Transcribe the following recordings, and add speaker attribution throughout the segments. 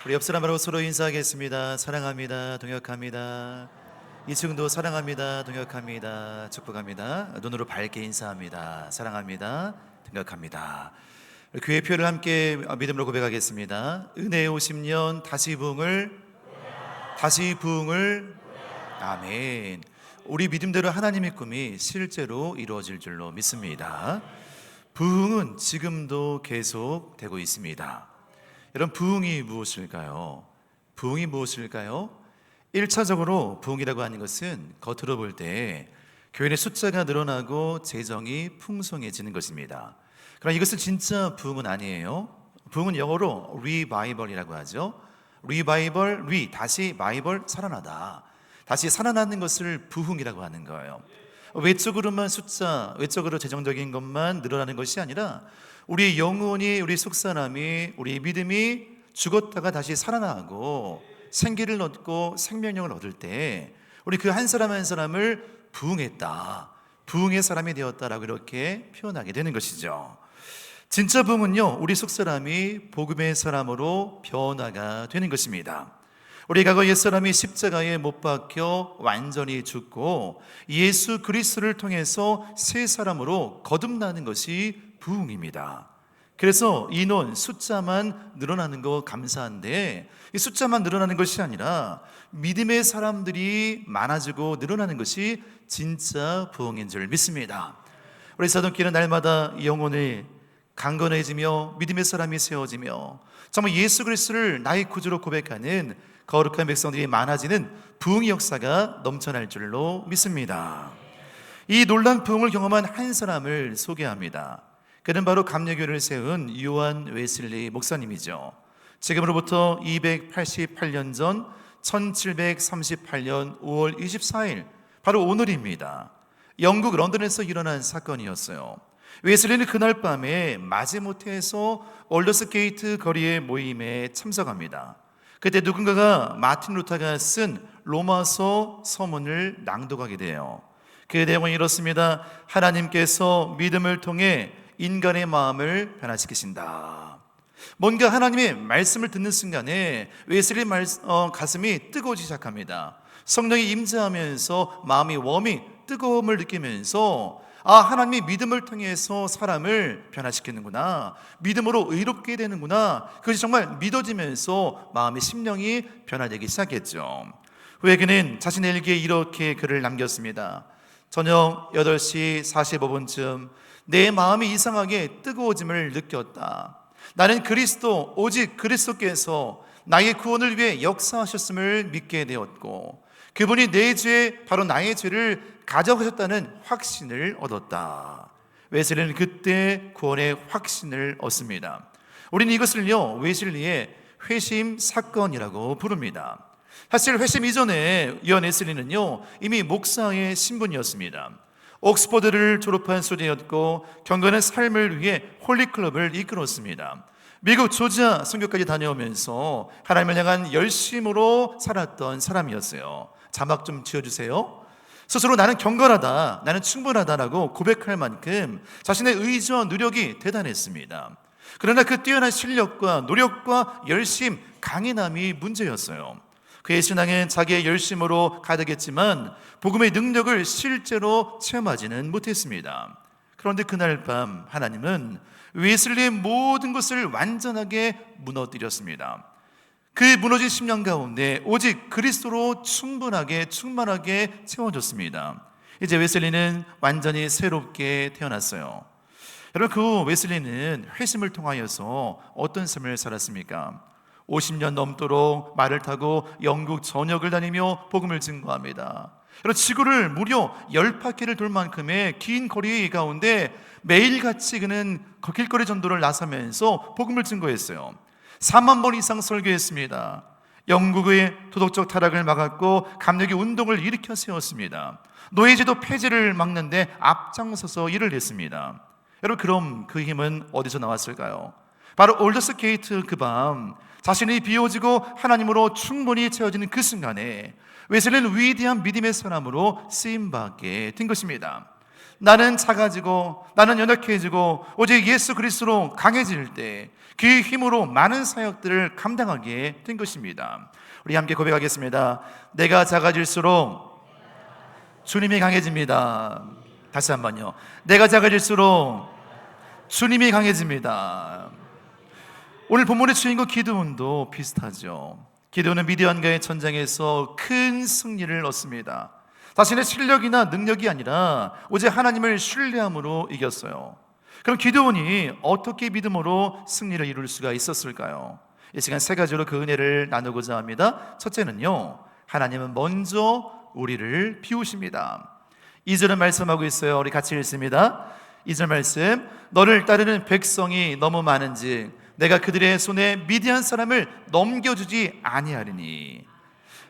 Speaker 1: 우리 옆 사람하고 서로 인사하겠습니다. 사랑합니다. 동역합니다. 이층도 사랑합니다. 동역합니다. 축복합니다. 눈으로 밝게 인사합니다. 사랑합니다. 동역합니다. 교회 표를 함께 믿음으로 고백하겠습니다. 은혜의 50년 다시 부흥을 아멘. 우리 믿음대로 하나님의 꿈이 실제로 이루어질 줄로 믿습니다. 부흥은 지금도 계속되고 있습니다. 여러분, 부흥이 무엇일까요? 부흥이 무엇일까요? 1차적으로 부흥이라고 하는 것은 겉으로 볼 때 교인의 숫자가 늘어나고 재정이 풍성해지는 것입니다. 그러나 이것은 진짜 부흥은 아니에요. 부흥은 영어로 revival이라고 하죠. revival, 다시 바이벌, 살아나다. 다시 살아나는 것을 부흥이라고 하는 거예요. 외적으로만 숫자, 외적으로 재정적인 것만 늘어나는 것이 아니라 우리 영혼이, 우리 속사람이, 우리 믿음이 죽었다가 다시 살아나고 생기를 얻고 생명력을 얻을 때 우리 그 한 사람 한 사람을 부흥했다, 부흥의 사람이 되었다라고 이렇게 표현하게 되는 것이죠. 진짜 부흥은요, 우리 속사람이 복음의 사람으로 변화가 되는 것입니다. 우리 과거 옛사람이 십자가에 못 박혀 완전히 죽고 예수 그리스도를 통해서 새 사람으로 거듭나는 것이 부흥입니다. 그래서 인원, 숫자만 늘어나는 거 감사한데 이 숫자만 늘어나는 것이 아니라 믿음의 사람들이 많아지고 늘어나는 것이 진짜 부흥인 줄 믿습니다. 우리 사도끼리는 날마다 영혼이 강건해지며 믿음의 사람이 세워지며 정말 예수 그리스도를 나의 구주로 고백하는 거룩한 백성들이 많아지는 부흥의 역사가 넘쳐날 줄로 믿습니다. 이 놀라운 부흥을 경험한 한 사람을 소개합니다. 그는 바로 감리교를 세운 요한 웨슬리 목사님이죠. 지금으로부터 288년 전 1738년 5월 24일, 바로 오늘입니다. 영국 런던에서 일어난 사건이었어요. 웨슬리는 그날 밤에 마지못해서 올더스게이트 거리의 모임에 참석합니다. 그때 누군가가 마틴 루터가 쓴 로마서 서문을 낭독하게 돼요. 그 내용은 이렇습니다. 하나님께서 믿음을 통해 인간의 마음을 변화시키신다. 뭔가 하나님의 말씀을 듣는 순간에 웨슬리 가슴이 뜨거워지기 시작합니다. 성령이 임재하면서 마음이 웜이 뜨거움을 느끼면서 하나님이 믿음을 통해서 사람을 변화시키는구나, 믿음으로 의롭게 되는구나, 그것이 정말 믿어지면서 마음의 심령이 변화되기 시작했죠. 후에 그는 자신의 일기에 이렇게 글을 남겼습니다. 저녁 8시 45분쯤 내 마음이 이상하게 뜨거워짐을 느꼈다. 나는 그리스도, 오직 그리스도께서 나의 구원을 위해 역사하셨음을 믿게 되었고 그분이 내 죄, 바로 나의 죄를 가져가셨다는 확신을 얻었다. 웨슬리는 그때 구원의 확신을 얻습니다. 우리는 이것을요, 웨슬리의 회심 사건이라고 부릅니다. 사실 회심 이전에 요한 웨슬리는요, 이미 목사의 신분이었습니다. 옥스퍼드를 졸업한 소재였고 경건한 삶을 위해 홀리클럽을 이끌었습니다. 미국 조지아 선교까지 다녀오면서 하나님을 향한 열심으로 살았던 사람이었어요. 자막 좀 지어주세요. 스스로 나는 경건하다, 나는 충분하다라고 고백할 만큼 자신의 의지와 노력이 대단했습니다. 그러나 그 뛰어난 실력과 노력과 열심, 강인함이 문제였어요. 그의 신앙은 자기의 열심으로 가득했지만 복음의 능력을 실제로 체험하지는 못했습니다. 그런데 그날 밤 하나님은 웨슬리의 모든 것을 완전하게 무너뜨렸습니다. 그 무너진 심령 가운데 오직 그리스도로 충만하게 채워졌습니다. 이제 웨슬리는 완전히 새롭게 태어났어요. 여러분, 그 웨슬리는 회심을 통하여서 어떤 삶을 살았습니까? 50년 넘도록 말을 타고 영국 전역을 다니며 복음을 증거합니다. 여러분, 지구를 무려 10바퀴를 돌 만큼의 긴 거리 가운데 매일같이 그는 길거리 전도를 나서면서 복음을 증거했어요. 4만 번 이상 설교했습니다. 영국의 도덕적 타락을 막았고 감리교 운동을 일으켜 세웠습니다. 노예제도 폐지를 막는데 앞장서서 일을 했습니다. 여러분, 그럼 그 힘은 어디서 나왔을까요? 바로 올더스게이트 그 밤 자신이 비워지고 하나님으로 충분히 채워지는 그 순간에 웨슬리는 위대한 믿음의 사람으로 쓰임받게 된 것입니다. 나는 작아지고 나는 연약해지고 오직 예수 그리스도로 강해질 때 그 힘으로 많은 사역들을 감당하게 된 것입니다. 우리 함께 고백하겠습니다. 내가 작아질수록 주님이 강해집니다. 다시 한번요. 내가 작아질수록 주님이 강해집니다. 오늘 본문의 주인공 기드온도 비슷하죠. 기드온은 미디안과의 전쟁에서 큰 승리를 얻습니다. 자신의 실력이나 능력이 아니라 오직 하나님을 신뢰함으로 이겼어요. 그럼 기드온이 어떻게 믿음으로 승리를 이룰 수가 있었을까요? 이 시간 세 가지로 그 은혜를 나누고자 합니다. 첫째는요, 하나님은 먼저 우리를 비우십니다. 2절은 말씀하고 있어요. 우리 같이 읽습니다. 2절 말씀, 너를 따르는 백성이 너무 많은즉 내가 그들의 손에 미디안 사람을 넘겨주지 아니하리니.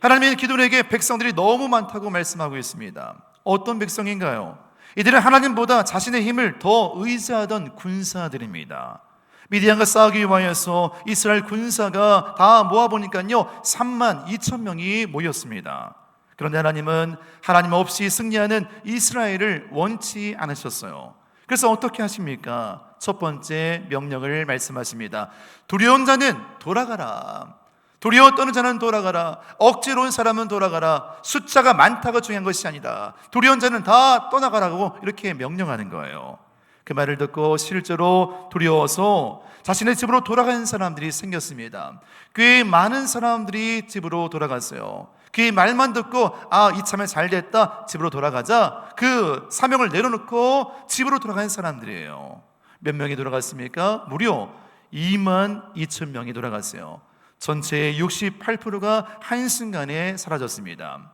Speaker 1: 하나님은 기드온에게 백성들이 너무 많다고 말씀하고 있습니다. 어떤 백성인가요? 이들은 하나님보다 자신의 힘을 더 의지하던 군사들입니다. 미디안과 싸우기 위하여서 이스라엘 군사가 다 모아보니까요 3만 2천 명이 모였습니다. 그런데 하나님은 하나님 없이 승리하는 이스라엘을 원치 않으셨어요. 그래서 어떻게 하십니까? 첫 번째 명령을 말씀하십니다. 두려운 자는 돌아가라. 두려워 떠는 자는 돌아가라. 억지로 온 사람은 돌아가라. 숫자가 많다가 중요한 것이 아니다. 두려운 자는 다 떠나가라고 이렇게 명령하는 거예요. 그 말을 듣고 실제로 두려워서 자신의 집으로 돌아가는 사람들이 생겼습니다. 꽤 많은 사람들이 집으로 돌아갔어요. 그 말만 듣고 이참에 잘 됐다, 집으로 돌아가자, 그 사명을 내려놓고 집으로 돌아가는 사람들이에요. 몇 명이 돌아갔습니까? 무려 2만 2천 명이 돌아갔어요. 전체의 68%가 한순간에 사라졌습니다.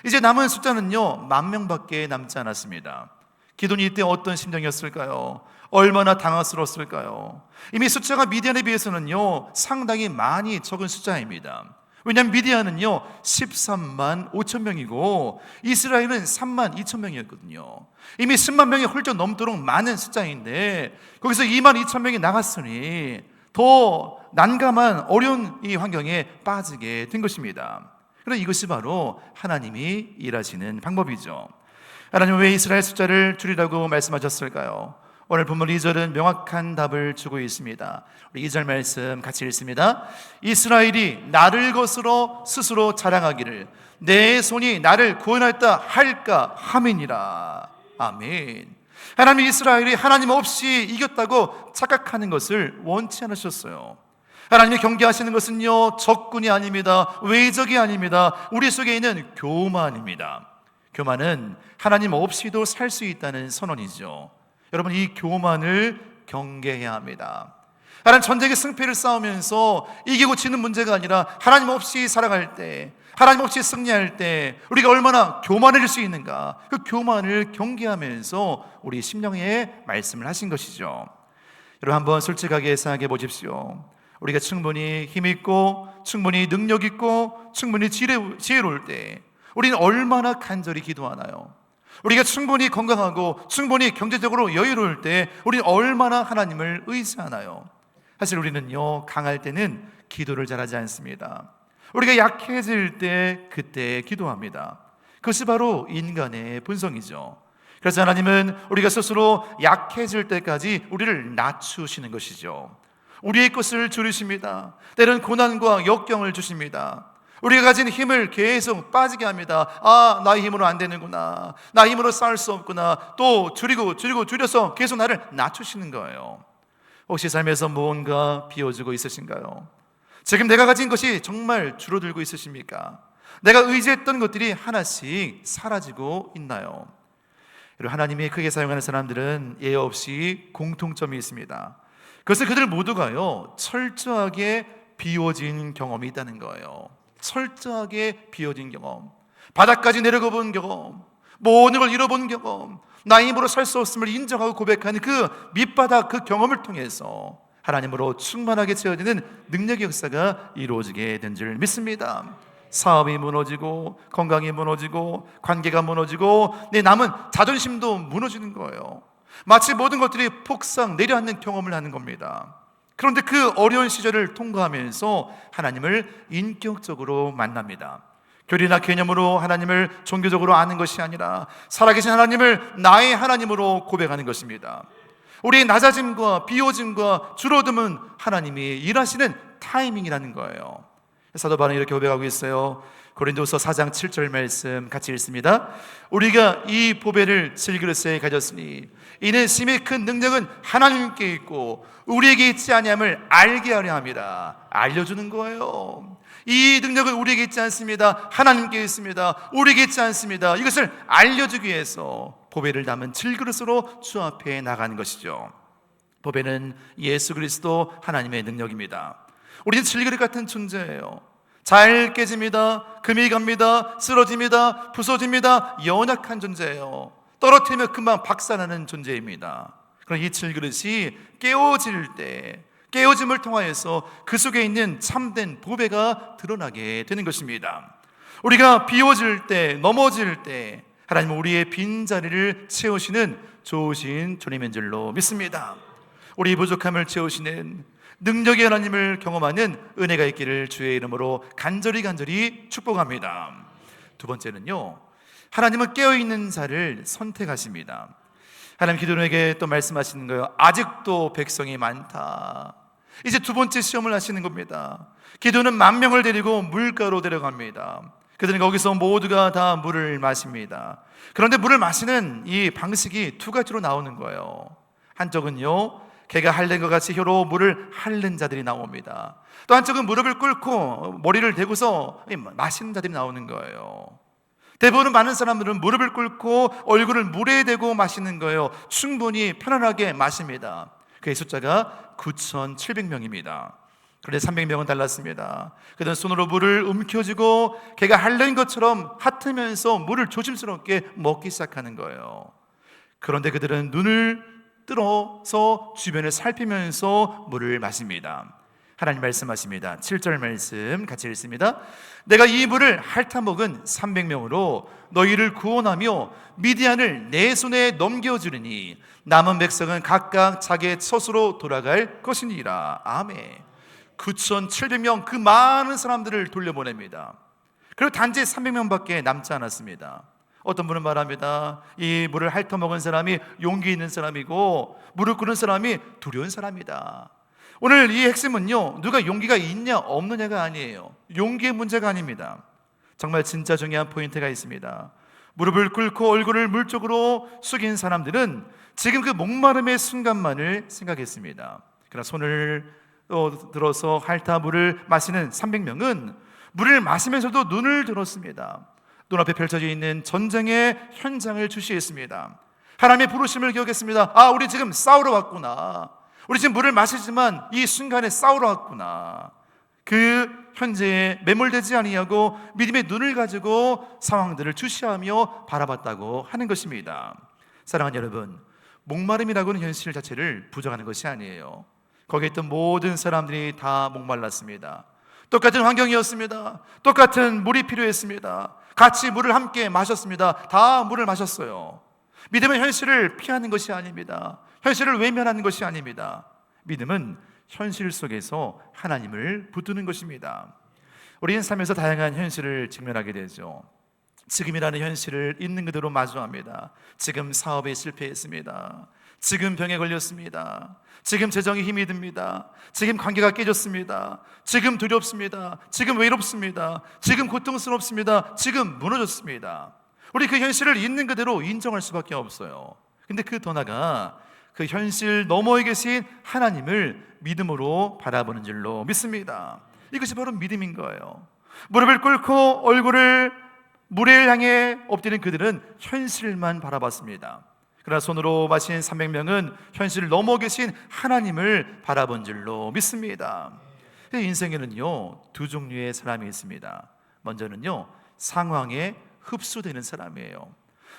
Speaker 1: 이제 남은 숫자는요 10,000명밖에 남지 않았습니다. 기드온이 이때 어떤 심정이었을까요? 얼마나 당황스러웠을까요? 이미 숫자가 미디안에 비해서는요 상당히 많이 적은 숫자입니다. 왜냐하면 미디안은요 13만 5천 명이고 이스라엘은 3만 2천 명이었거든요. 이미 10만 명이 훌쩍 넘도록 많은 숫자인데 거기서 2만 2천 명이 나갔으니 더 난감한 어려운 이 환경에 빠지게 된 것입니다. 그런데 이것이 바로 하나님이 일하시는 방법이죠. 하나님은 왜 이스라엘 숫자를 줄이라고 말씀하셨을까요? 오늘 본문 2절은 명확한 답을 주고 있습니다. 우리 2절 말씀 같이 읽습니다. 이스라엘이 나를 거스러 스스로 자랑하기를 내 손이 나를 구원했다 할까 함이니라. 아멘. 하나님 이스라엘이 하나님 없이 이겼다고 착각하는 것을 원치 않으셨어요. 하나님이 경계하시는 것은요 적군이 아닙니다. 외적이 아닙니다. 우리 속에 있는 교만입니다. 교만은 하나님 없이도 살 수 있다는 선언이죠. 여러분 이 교만을 경계해야 합니다. 하나님 전쟁의 승패를 싸우면서 이기고 지는 문제가 아니라 하나님 없이 살아갈 때, 하나님 없이 승리할 때 우리가 얼마나 교만해질 수 있는가, 그 교만을 경계하면서 우리 심령에 말씀을 하신 것이죠. 여러분 한번 솔직하게 생각해 보십시오. 우리가 충분히 힘있고 충분히 능력있고 충분히 지혜로울 때 우리는 얼마나 간절히 기도하나요? 우리가 충분히 건강하고 충분히 경제적으로 여유로울 때 우리는 얼마나 하나님을 의지하나요? 사실 우리는요 강할 때는 기도를 잘하지 않습니다. 우리가 약해질 때 그때 기도합니다. 그것이 바로 인간의 본성이죠. 그래서 하나님은 우리가 스스로 약해질 때까지 우리를 낮추시는 것이죠. 우리의 것을 줄이십니다. 때로는 고난과 역경을 주십니다. 우리가 가진 힘을 계속 빠지게 합니다. 나의 힘으로 안 되는구나, 나의 힘으로 쌓을 수 없구나, 또 줄여서 계속 나를 낮추시는 거예요. 혹시 삶에서 무언가 비워지고 있으신가요? 지금 내가 가진 것이 정말 줄어들고 있으십니까? 내가 의지했던 것들이 하나씩 사라지고 있나요? 여러분 하나님이 크게 사용하는 사람들은 예외 없이 공통점이 있습니다. 그것은 그들 모두가요 철저하게 비워진 경험이 있다는 거예요. 철저하게 비워진 경험, 바닥까지 내려가 본 경험, 모든 걸 잃어본 경험, 나의 힘으로 살 수 없음을 인정하고 고백하는 그 밑바닥, 그 경험을 통해서 하나님으로 충만하게 채워지는 능력의 역사가 이루어지게 된 줄 믿습니다. 사업이 무너지고 건강이 무너지고 관계가 무너지고 내 남은 자존심도 무너지는 거예요. 마치 모든 것들이 폭삭 내려앉는 경험을 하는 겁니다. 그런데 그 어려운 시절을 통과하면서 하나님을 인격적으로 만납니다. 교리나 개념으로 하나님을 종교적으로 아는 것이 아니라 살아계신 하나님을 나의 하나님으로 고백하는 것입니다. 우리의 낮아짐과 비워짐과 줄어듦은 하나님이 일하시는 타이밍이라는 거예요. 사도 바울은 이렇게 고백하고 있어요. 고린도서 4장 7절 말씀 같이 읽습니다. 우리가 이 보배를 질그릇에 가졌으니 이는 심히 큰 능력은 하나님께 있고 우리에게 있지 아니함을 알게 하려 합니다. 알려주는 거예요. 이 능력은 우리에게 있지 않습니다. 하나님께 있습니다. 우리에게 있지 않습니다. 이것을 알려주기 위해서 보배를 담은 질그릇으로 주 앞에 나가는 것이죠. 보배는 예수 그리스도 하나님의 능력입니다. 우리는 질그릇 같은 존재예요. 잘 깨집니다. 금이 갑니다. 쓰러집니다. 부서집니다. 연약한 존재예요. 떨어뜨리면 금방 박살나는 존재입니다. 그러나 이 질그릇이 깨어질 때, 깨어짐을 통하여서 그 속에 있는 참된 보배가 드러나게 되는 것입니다. 우리가 비워질 때, 넘어질 때 하나님은 우리의 빈자리를 채우시는 좋으신 주님인 줄로 믿습니다. 우리 부족함을 채우시는 능력의 하나님을 경험하는 은혜가 있기를 주의 이름으로 간절히 축복합니다. 두 번째는요, 하나님은 깨어있는 자를 선택하십니다. 하나님 기도원에게 또 말씀하시는 거예요. 아직도 백성이 많다. 이제 두 번째 시험을 하시는 겁니다. 기도는 10,000명을 데리고 물가로 데려갑니다. 그들은 거기서 모두가 다 물을 마십니다. 그런데 물을 마시는 이 방식이 두 가지로 나오는 거예요. 한쪽은요, 개가 핥는 것 같이 혀로 물을 핥는 자들이 나옵니다. 또 한쪽은 무릎을 꿇고 머리를 대고서 마시는 자들이 나오는 거예요. 대부분 많은 사람들은 무릎을 꿇고 얼굴을 물에 대고 마시는 거예요. 충분히 편안하게 마십니다. 그의 숫자가 9,700명입니다. 그런데 300명은 달랐습니다. 그들은 손으로 물을 움켜쥐고 개가 핥는 것처럼 핥으면서 물을 조심스럽게 먹기 시작하는 거예요. 그런데 그들은 눈을 뜨러서 주변을 살피면서 물을 마십니다. 하나님 말씀하십니다. 7절 말씀 같이 읽습니다. 내가 이 물을 핥아먹은 300명으로 너희를 구원하며 미디안을 내 손에 넘겨주리니 남은 백성은 각각 자기의 처소로 돌아갈 것이니라. 아멘. 9,700명, 그 많은 사람들을 돌려보냅니다. 그리고 단지 300명밖에 남지 않았습니다. 어떤 분은 말합니다. 이 물을 핥아먹은 사람이 용기 있는 사람이고 물을 끄는 사람이 두려운 사람이다. 오늘 이 핵심은요, 누가 용기가 있냐 없느냐가 아니에요. 용기의 문제가 아닙니다. 정말 진짜 중요한 포인트가 있습니다. 무릎을 꿇고 얼굴을 물 쪽으로 숙인 사람들은 지금 그 목마름의 순간만을 생각했습니다. 그러나 손을 들어서 핥아 물을 마시는 300명은 물을 마시면서도 눈을 들었습니다. 눈앞에 펼쳐져 있는 전쟁의 현장을 주시했습니다. 하나님의 부르심을 기억했습니다. 아, 우리 지금 싸우러 왔구나. 우리 지금 물을 마시지만 이 순간에 싸우러 왔구나. 그 현재에 매몰되지 아니하고 믿음의 눈을 가지고 상황들을 주시하며 바라봤다고 하는 것입니다. 사랑하는 여러분, 목마름이라고는 현실 자체를 부정하는 것이 아니에요. 거기에 있던 모든 사람들이 다 목말랐습니다. 똑같은 환경이었습니다. 똑같은 물이 필요했습니다. 같이 물을 함께 마셨습니다. 다 물을 마셨어요. 믿음은 현실을 피하는 것이 아닙니다. 현실을 외면하는 것이 아닙니다. 믿음은 현실 속에서 하나님을 붙드는 것입니다. 우리는 삶에서 다양한 현실을 직면하게 되죠. 지금이라는 현실을 있는 그대로 마주합니다. 지금 사업에 실패했습니다. 지금 병에 걸렸습니다. 지금 재정에 힘이 듭니다. 지금 관계가 깨졌습니다. 지금 두렵습니다. 지금 외롭습니다. 지금 고통스럽습니다. 지금 무너졌습니다. 우리 그 현실을 있는 그대로 인정할 수밖에 없어요. 근데 그 더 나아가 그 현실 너머에 계신 하나님을 믿음으로 바라보는 줄로 믿습니다. 이것이 바로 믿음인 거예요. 무릎을 꿇고 얼굴을 물에 향해 엎드린 그들은 현실만 바라봤습니다. 그러나 손으로 마신 300명은 현실을 넘어 계신 하나님을 바라본 줄로 믿습니다. 인생에는요, 두 종류의 사람이 있습니다. 먼저는요, 상황에 흡수되는 사람이에요.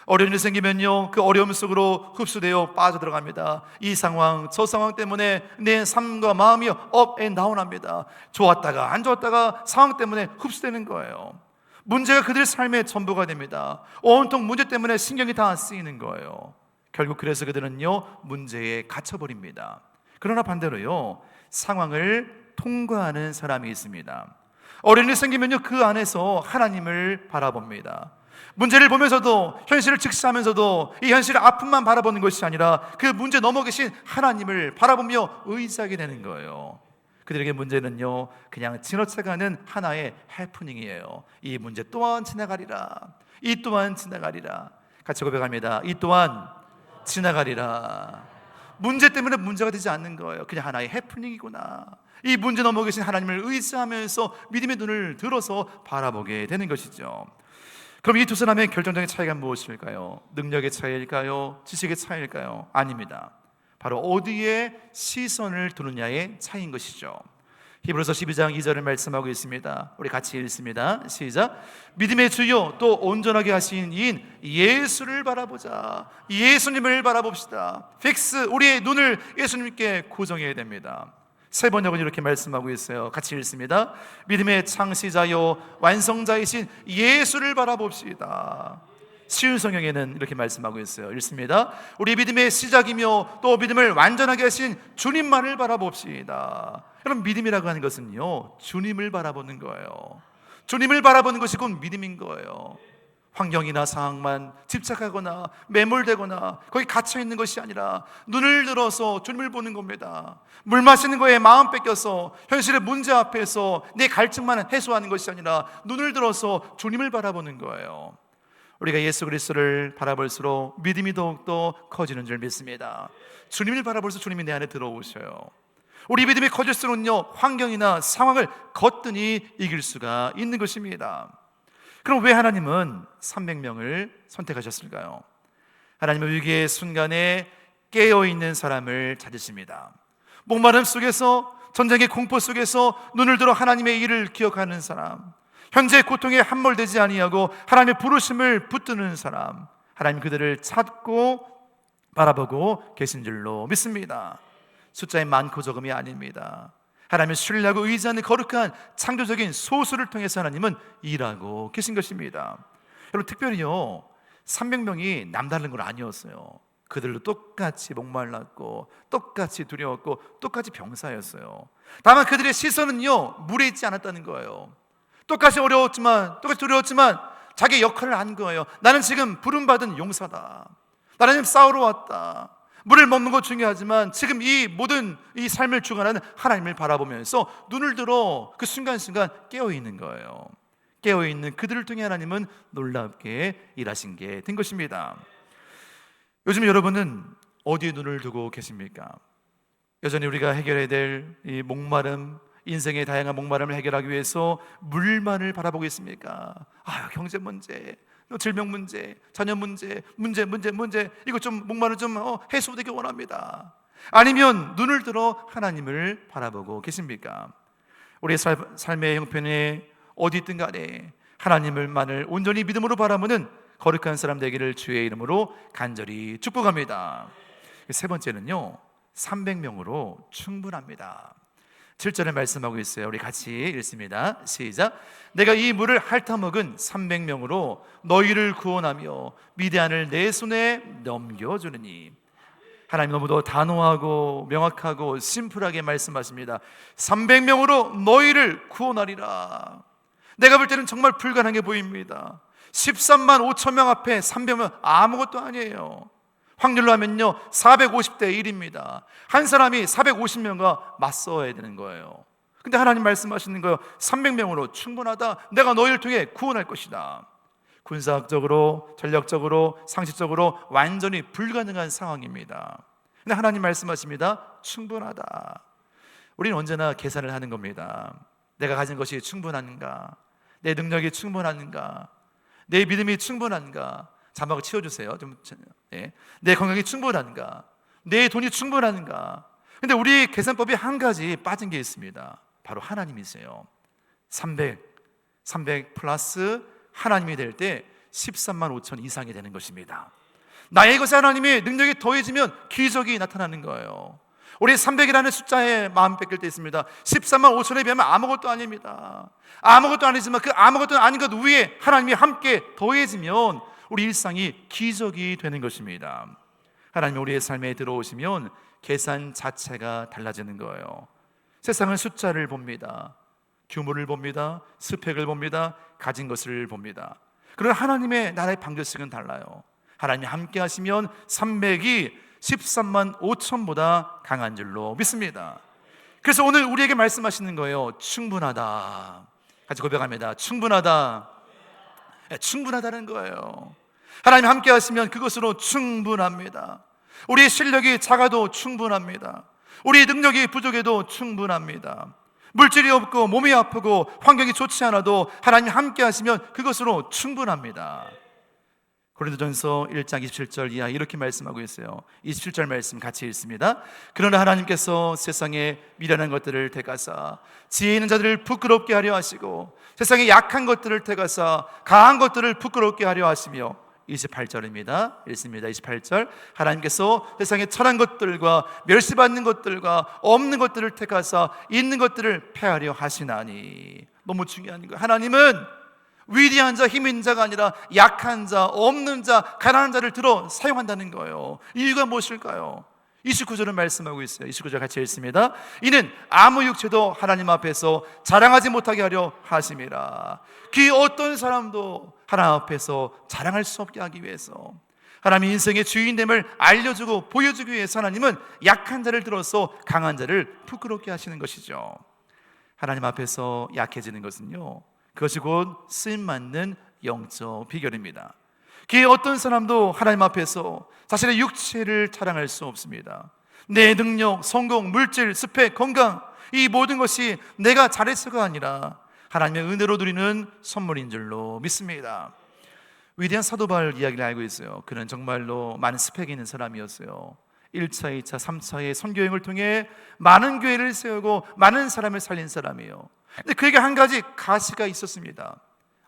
Speaker 1: 어려운 일이 생기면요, 그 어려움 속으로 흡수되어 빠져들어갑니다. 이 상황, 저 상황 때문에 내 삶과 마음이 업 앤 다운 합니다. 좋았다가 안 좋았다가 상황 때문에 흡수되는 거예요. 문제가 그들의 삶의 전부가 됩니다. 온통 문제 때문에 신경이 다 쓰이는 거예요. 결국 그래서 그들은요, 문제에 갇혀버립니다. 그러나 반대로요, 상황을 통과하는 사람이 있습니다. 어려운 일이 생기면요, 그 안에서 하나님을 바라봅니다. 문제를 보면서도 현실을 직시하면서도 이 현실의 아픔만 바라보는 것이 아니라 그 문제 넘어 계신 하나님을 바라보며 의지하게 되는 거예요. 그들에게 문제는요, 그냥 지나쳐가는 하나의 해프닝이에요. 이 문제 또한 지나가리라. 이 또한 지나가리라. 같이 고백합니다. 이 또한 지나가리라. 문제 때문에 문제가 되지 않는 거예요. 그냥 하나의 해프닝이구나. 이 문제 넘어 계신 하나님을 의지하면서 믿음의 눈을 들어서 바라보게 되는 것이죠. 그럼 이 두 사람의 결정적인 차이가 무엇일까요? 능력의 차이일까요? 지식의 차이일까요? 아닙니다. 바로 어디에 시선을 두느냐의 차이인 것이죠. 히브리서 12장 2절을 말씀하고 있습니다. 우리 같이 읽습니다. 시작. 믿음의 주요 또 온전하게 하신 이인 예수를 바라보자. 예수님을 바라봅시다. 픽스, 우리의 눈을 예수님께 고정해야 됩니다. 세 번역은 이렇게 말씀하고 있어요. 같이 읽습니다. 믿음의 창시자요 완성자이신 예수를 바라봅시다. 쉬운 성경에는 이렇게 말씀하고 있어요. 읽습니다. 우리 믿음의 시작이며 또 믿음을 완전하게 하신 주님만을 바라봅시다. 여러분, 믿음이라고 하는 것은요, 주님을 바라보는 거예요. 주님을 바라보는 것이 곧 믿음인 거예요. 환경이나 상황만 집착하거나 매몰되거나 거기 갇혀있는 것이 아니라 눈을 들어서 주님을 보는 겁니다. 물 마시는 거에 마음 뺏겨서 현실의 문제 앞에서 내 갈증만 해소하는 것이 아니라 눈을 들어서 주님을 바라보는 거예요. 우리가 예수 그리스도를 바라볼수록 믿음이 더욱더 커지는 줄 믿습니다. 주님을 바라볼수록 주님이 내 안에 들어오셔요. 우리 믿음이 커질수록요, 환경이나 상황을 거뜬히 이길 수가 있는 것입니다. 그럼 왜 하나님은 300명을 선택하셨을까요? 하나님은 위기의 순간에 깨어있는 사람을 찾으십니다. 목마름 속에서, 전쟁의 공포 속에서 눈을 들어 하나님의 일을 기억하는 사람, 현재 고통에 함몰되지 아니하고 하나님의 부르심을 붙드는 사람, 하나님 그들을 찾고 바라보고 계신 줄로 믿습니다. 숫자의 많고 적음이 아닙니다. 하나님을 신뢰하고 의지하는 거룩한 창조적인 소수를 통해서 하나님은 일하고 계신 것입니다. 여러분, 특별히요 300명이 남다른 건 아니었어요. 그들도 똑같이 목말랐고 똑같이 두려웠고 똑같이 병사였어요. 다만 그들의 시선은요 물에 있지 않았다는 거예요. 똑같이 어려웠지만, 똑같이 두려웠지만 자기 역할을 안 거예요. 나는 지금 부름받은 용사다. 나는 지금 싸우러 왔다. 물을 먹는 거 중요하지만 지금 이 모든 이 삶을 주관하는 하나님을 바라보면서 눈을 들어 그 순간순간 깨어있는 거예요. 깨어있는 그들을 통해 하나님은 놀랍게 일하신 게 된 것입니다. 요즘 여러분은 어디에 눈을 두고 계십니까? 여전히 우리가 해결해야 될 이 목마름, 인생의 다양한 목마름을 해결하기 위해서 물만을 바라보고 있습니까? 경제 문제, 질병 문제, 자녀 문제, 이거 좀 목마름 좀 해소되기 원합니다. 아니면 눈을 들어 하나님을 바라보고 계십니까? 우리의 삶의 형편에 어디 있든 간에 하나님을만을 온전히 믿음으로 바라보는 거룩한 사람 되기를 주의 이름으로 간절히 축복합니다. 세 번째는요 300명으로 충분합니다. 7절에 말씀하고 있어요. 우리 같이 읽습니다. 시작. 내가 이 물을 핥아먹은 300명으로 너희를 구원하며 미디안을 내 손에 넘겨주느니. 하나님 너무도 단호하고 명확하고 심플하게 말씀하십니다. 300명으로 너희를 구원하리라. 내가 볼 때는 정말 불가능해 보입니다. 13만 5천 명 앞에 300명 아무것도 아니에요. 확률로 하면요 450대 1입니다. 한 사람이 450명과 맞서야 되는 거예요. 근데 하나님 말씀하시는 거예요. 300명으로 충분하다. 내가 너희를 통해 구원할 것이다. 군사학적으로, 전략적으로, 상식적으로 완전히 불가능한 상황입니다. 근데 하나님 말씀하십니다. 충분하다. 우리는 언제나 계산을 하는 겁니다. 내가 가진 것이 충분한가? 내 능력이 충분한가? 내 믿음이 충분한가? 자막을 치워주세요. 내 건강이 충분한가? 내 돈이 충분한가? 근데 우리 계산법이 한 가지 빠진 게 있습니다. 바로 하나님이세요. 300 플러스 하나님이 될 때 13만 5천 이상이 되는 것입니다. 나의 것에 하나님의 능력이 더해지면 기적이 나타나는 거예요. 우리 300이라는 숫자에 마음 뺏길 때 있습니다. 13만 5천에 비하면 아무것도 아닙니다. 아무것도 아니지만 그 아무것도 아닌 것 위에 하나님이 함께 더해지면 우리 일상이 기적이 되는 것입니다. 하나님이 우리의 삶에 들어오시면 계산 자체가 달라지는 거예요. 세상은 숫자를 봅니다. 규모를 봅니다. 스펙을 봅니다. 가진 것을 봅니다. 그러나 하나님의 나라의 방정식은 달라요. 하나님이 함께 하시면 300이 13만 5천보다 강한 줄로 믿습니다. 그래서 오늘 우리에게 말씀하시는 거예요. 충분하다. 같이 고백합니다. 충분하다. 충분하다는 거예요. 하나님 함께 하시면 그것으로 충분합니다. 우리의 실력이 작아도 충분합니다. 우리의 능력이 부족해도 충분합니다. 물질이 없고 몸이 아프고 환경이 좋지 않아도 하나님 함께 하시면 그것으로 충분합니다. 고린도전서 1장 27절 이하 이렇게 말씀하고 있어요. 27절 말씀 같이 읽습니다. 그러나 하나님께서 세상에 미련한 것들을 택하사 지혜 있는 자들을 부끄럽게 하려 하시고 세상에 약한 것들을 택하사 강한 것들을 부끄럽게 하려 하시며 28절입니다. 읽습니다. 28절 하나님께서 세상에 천한 것들과 멸시받는 것들과 없는 것들을 택하사 있는 것들을 패하려 하시나니. 너무 중요한 거예요. 하나님은 위대한 자, 힘 있는 자가 아니라 약한 자, 없는 자, 가난한 자를 들어 사용한다는 거예요. 이유가 무엇일까요? 29절은 말씀하고 있어요. 29절 같이 읽습니다. 이는 아무 육체도 하나님 앞에서 자랑하지 못하게 하려 하심이라. 그 어떤 사람도 하나님 앞에서 자랑할 수 없게 하기 위해서, 하나님 인생의 주인됨을 알려주고 보여주기 위해서 하나님은 약한 자를 들어서 강한 자를 부끄럽게 하시는 것이죠. 하나님 앞에서 약해지는 것은요, 그것이 곧 쓰임맞는 영적 비결입니다. 그 어떤 사람도 하나님 앞에서 자신의 육체를 자랑할 수 없습니다. 내 능력, 성공, 물질, 스펙, 건강, 이 모든 것이 내가 잘해서가 아니라 하나님의 은혜로 드리는 선물인 줄로 믿습니다. 위대한 사도 바울 이야기를 알고 있어요. 그는 정말로 많은 스펙이 있는 사람이었어요. 1차, 2차, 3차의 선교행을 통해 많은 교회를 세우고 많은 사람을 살린 사람이에요. 근데 그에게 한 가지 가시가 있었습니다.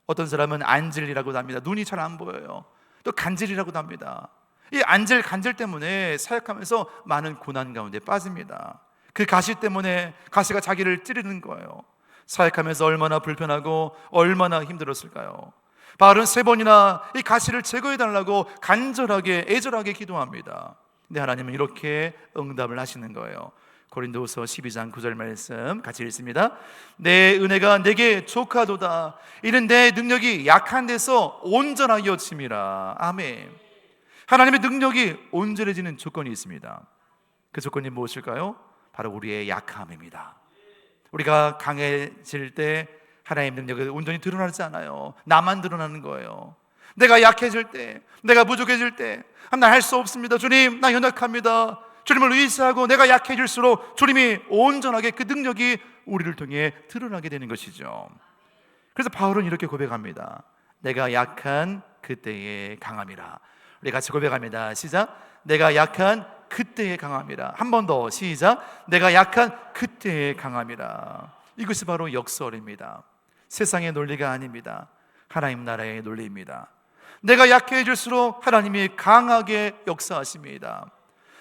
Speaker 1: 어떤 사람은 안질이라고도 합니다. 눈이 잘 안 보여요. 또 간질이라고도 합니다. 이 안질, 간질 때문에 사역하면서 많은 고난 가운데 빠집니다. 그 가시 때문에 가시가 자기를 찌르는 거예요. 사역하면서 얼마나 불편하고 얼마나 힘들었을까요? 바울은 3번이나 이 가시를 제거해달라고 간절하게 애절하게 기도합니다. 근데 하나님은 이렇게 응답을 하시는 거예요. 고린도후서 12장 9절 말씀 같이 읽습니다. 내 은혜가 내게 족하도다. 이는 내 능력이 약한 데서 온전하여 침이라. 아멘. 하나님의 능력이 온전해지는 조건이 있습니다. 그 조건이 무엇일까요? 바로 우리의 약함입니다. 우리가 강해질 때 하나님의 능력이 온전히 드러나지 않아요. 나만 드러나는 거예요. 내가 약해질 때, 내가 부족해질 때, 나 할 수 없습니다. 주님, 나 연약합니다. 주님을 의지하고 내가 약해질수록 주님이 온전하게 그 능력이 우리를 통해 드러나게 되는 것이죠. 그래서 바울은 이렇게 고백합니다. 내가 약한 그때의 강함이라. 우리 같이 고백합니다. 시작. 내가 약한 그때의 강함이라. 한 번 더 시작. 내가 약한 그때의 강함이라. 이것이 바로 역설입니다. 세상의 논리가 아닙니다. 하나님 나라의 논리입니다. 내가 약해질수록 하나님이 강하게 역사하십니다.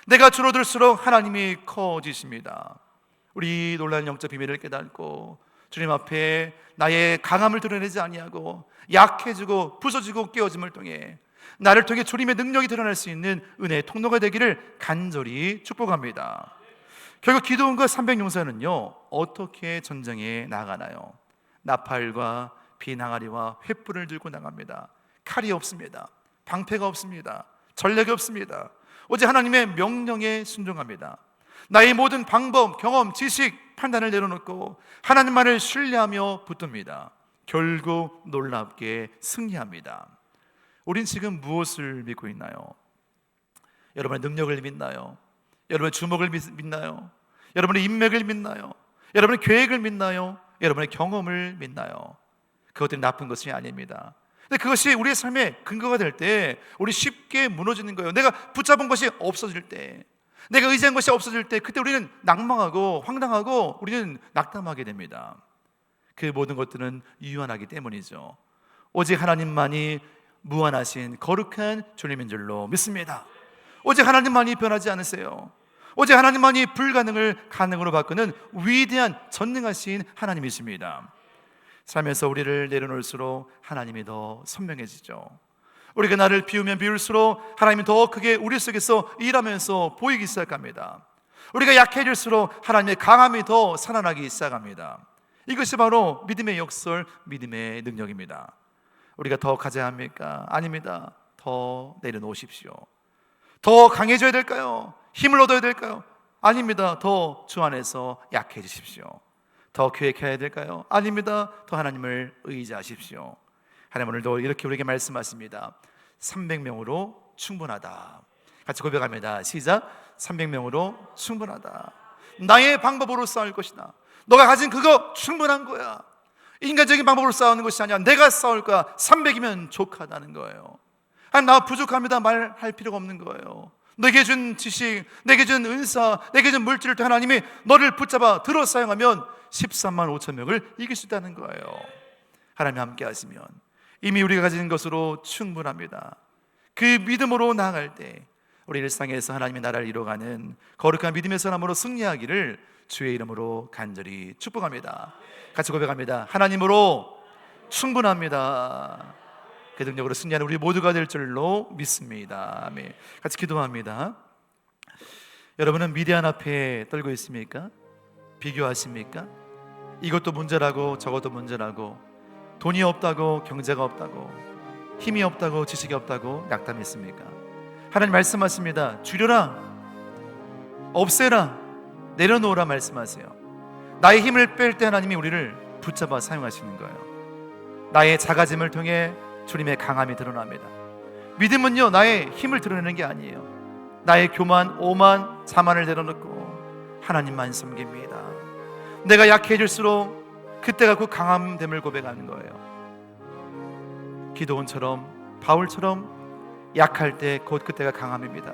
Speaker 1: 내가 줄어들수록 하나님이 커지십니다. 우리 놀라운 영적 비밀을 깨닫고 주님 앞에 나의 강함을 드러내지 아니하고 약해지고 부서지고 깨어짐을 통해 나를 통해 주님의 능력이 드러날 수 있는 은혜의 통로가 되기를 간절히 축복합니다. 결국 기도원과 300용사는요 어떻게 전쟁에 나가나요? 나팔과 비항아리와 횃불을 들고 나갑니다. 칼이 없습니다. 방패가 없습니다. 전략이 없습니다. 오직 하나님의 명령에 순종합니다. 나의 모든 방법, 경험, 지식, 판단을 내려놓고 하나님만을 신뢰하며 붙듭니다. 결국 놀랍게 승리합니다. 우린 지금 무엇을 믿고 있나요? 여러분의 능력을 믿나요? 여러분의 주목을 믿나요? 여러분의 인맥을 믿나요? 여러분의 계획을 믿나요? 여러분의 경험을 믿나요? 그것들이 나쁜 것이 아닙니다. 근데 그것이 우리의 삶의 근거가 될 때 우리 쉽게 무너지는 거예요. 내가 붙잡은 것이 없어질 때, 내가 의지한 것이 없어질 때, 그때 우리는 낭망하고 황당하고 우리는 낙담하게 됩니다. 그 모든 것들은 유한하기 때문이죠. 오직 하나님만이 무한하신 거룩한 주님인 줄로 믿습니다. 오직 하나님만이 변하지 않으세요. 오직 하나님만이 불가능을 가능으로 바꾸는 위대한 전능하신 하나님이십니다. 삶에서 우리를 내려놓을수록 하나님이 더 선명해지죠. 우리가 나를 비우면 비울수록 하나님이 더 크게 우리 속에서 일하면서 보이기 시작합니다. 우리가 약해질수록 하나님의 강함이 더 살아나기 시작합니다. 이것이 바로 믿음의 역설, 믿음의 능력입니다. 우리가 더 가져야 합니까? 아닙니다. 더 내려놓으십시오. 더 강해져야 될까요? 힘을 얻어야 될까요? 아닙니다. 더 주 안에서 약해지십시오. 더 계획해야 될까요? 아닙니다. 더 하나님을 의지하십시오. 하나님 오늘도 이렇게 우리에게 말씀하십니다. 300명으로 충분하다. 같이 고백합니다. 시작. 300명으로 충분하다. 나의 방법으로 싸울 것이다. 너가 가진 그거 충분한 거야. 인간적인 방법으로 싸우는 것이 아니야. 내가 싸울 거야. 300이면 족하다는 거예요. 아니, 나 부족합니다 말할 필요가 없는 거예요. 내게 준 지식, 내게 준 은사, 내게 준 물질을 또 하나님이 너를 붙잡아 들어 사용하면 13만 5천 명을 이길 수 있다는 거예요. 하나님 함께 하시면 이미 우리가 가진 것으로 충분합니다. 그 믿음으로 나아갈 때 우리 일상에서 하나님의 나라를 이루어가는 거룩한 믿음의 사람으로 승리하기를 주의 이름으로 간절히 축복합니다. 같이 고백합니다. 하나님으로 충분합니다. 그 능력으로 승리하는 우리 모두가 될 줄로 믿습니다. 아멘. 같이 기도합니다. 여러분은 미디안 앞에 떨고 있습니까? 비교하십니까? 이것도 문제라고 저것도 문제라고, 돈이 없다고 경제가 없다고, 힘이 없다고 지식이 없다고 낙담했습니까? 하나님 말씀하십니다. 줄여라, 없애라, 내려놓으라 말씀하세요. 나의 힘을 뺄 때 하나님이 우리를 붙잡아 사용하시는 거예요. 나의 작아짐을 통해 주님의 강함이 드러납니다. 믿음은요, 나의 힘을 드러내는 게 아니에요. 나의 교만, 오만, 자만을 내려놓고 하나님만 섬깁니다. 내가 약해질수록 그때가 그 강함됨을 고백하는 거예요. 기도원처럼, 바울처럼 약할 때 곧 그때가 강함입니다.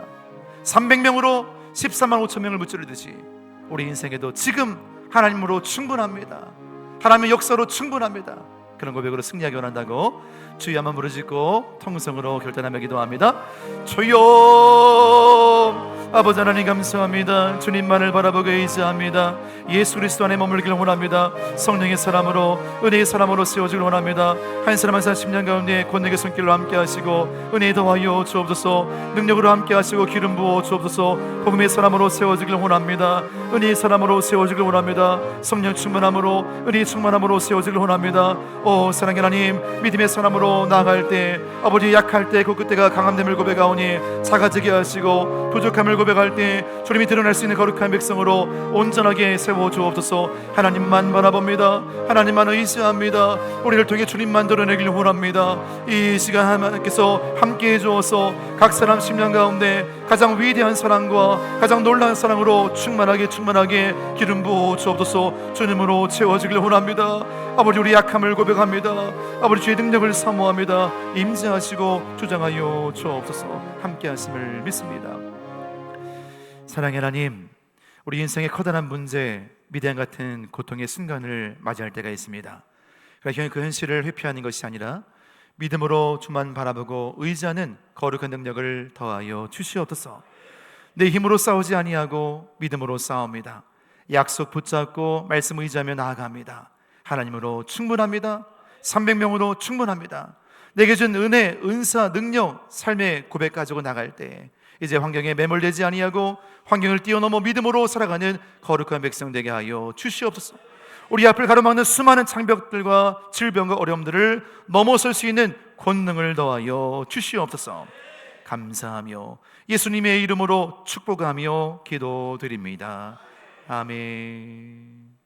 Speaker 1: 300명으로 14만 5천 명을 무찌르듯이 우리 인생에도 지금 하나님으로 충분합니다. 하나님의 역사로 충분합니다. 그런 고백으로 승리하기 원한다고 주여 한번 부르짖고 통성으로 결단하며 기도합니다. 주여, 아버지 하나님 감사합니다. 주님만을 바라보고 의지합니다. 예수 그리스도 안에 머물기를 원합니다. 성령의 사람으로, 은혜의 사람으로 세워지길 원합니다. 한 사람 한 사람 10년 가운데 권능의 손길로 함께 하시고 은혜 더하여 주옵소서. 능력으로 함께 하시고 기름 부어 주옵소서. 복음의 사람으로 세워지길 원합니다. 은혜의 사람으로 세워지길 원합니다. 성령 충만함으로, 은혜 충만함으로 세워지길 원합니다. 오 사랑의 하나님, 믿음의 사람으로 나아갈 때, 아버지 약할 때 그 그때가 강함됨을 고백하오니 작아지게 하시고 부족함을 고백할 때 주님이 드러날 수 있는 거룩한 백성으로 온전하게 세워주옵소서. 하나님만 바라봅니다. 하나님만 의지합니다. 우리를 통해 주님만 드러내길 원합니다. 이 시간 하나님께서 함께해 주어서 각 사람 10년 가운데 가장 위대한 사랑과 가장 놀라운 사랑으로 충만하게 기름 부어 주옵소서. 주님으로 채워지길 원합니다. 아버지 우리 약함을 고백합니다. 아버지 주의 능력을 사모합니다. 임재하시고 주장하여 주옵소서. 함께 하심을 믿습니다. 사랑의 하나님, 우리 인생의 커다란 문제, 미디안 같은 고통의 순간을 맞이할 때가 있습니다. 그러나 그 현실을 회피하는 것이 아니라 믿음으로 주만 바라보고 의지하는 거룩한 능력을 더하여 주시옵소서. 내 힘으로 싸우지 아니하고 믿음으로 싸웁니다. 약속 붙잡고 말씀 의지하며 나아갑니다. 하나님으로 충분합니다. 300명으로 충분합니다. 내게 준 은혜, 은사, 능력, 삶의 고백 가지고 나갈 때 이제 환경에 매몰되지 아니하고 환경을 뛰어넘어 믿음으로 살아가는 거룩한 백성 되게 하여 주시옵소서. 우리 앞을 가로막는 수많은 장벽들과 질병과 어려움들을 넘어설 수 있는 권능을 더하여 주시옵소서. 감사하며 예수님의 이름으로 축복하며 기도드립니다. 아멘.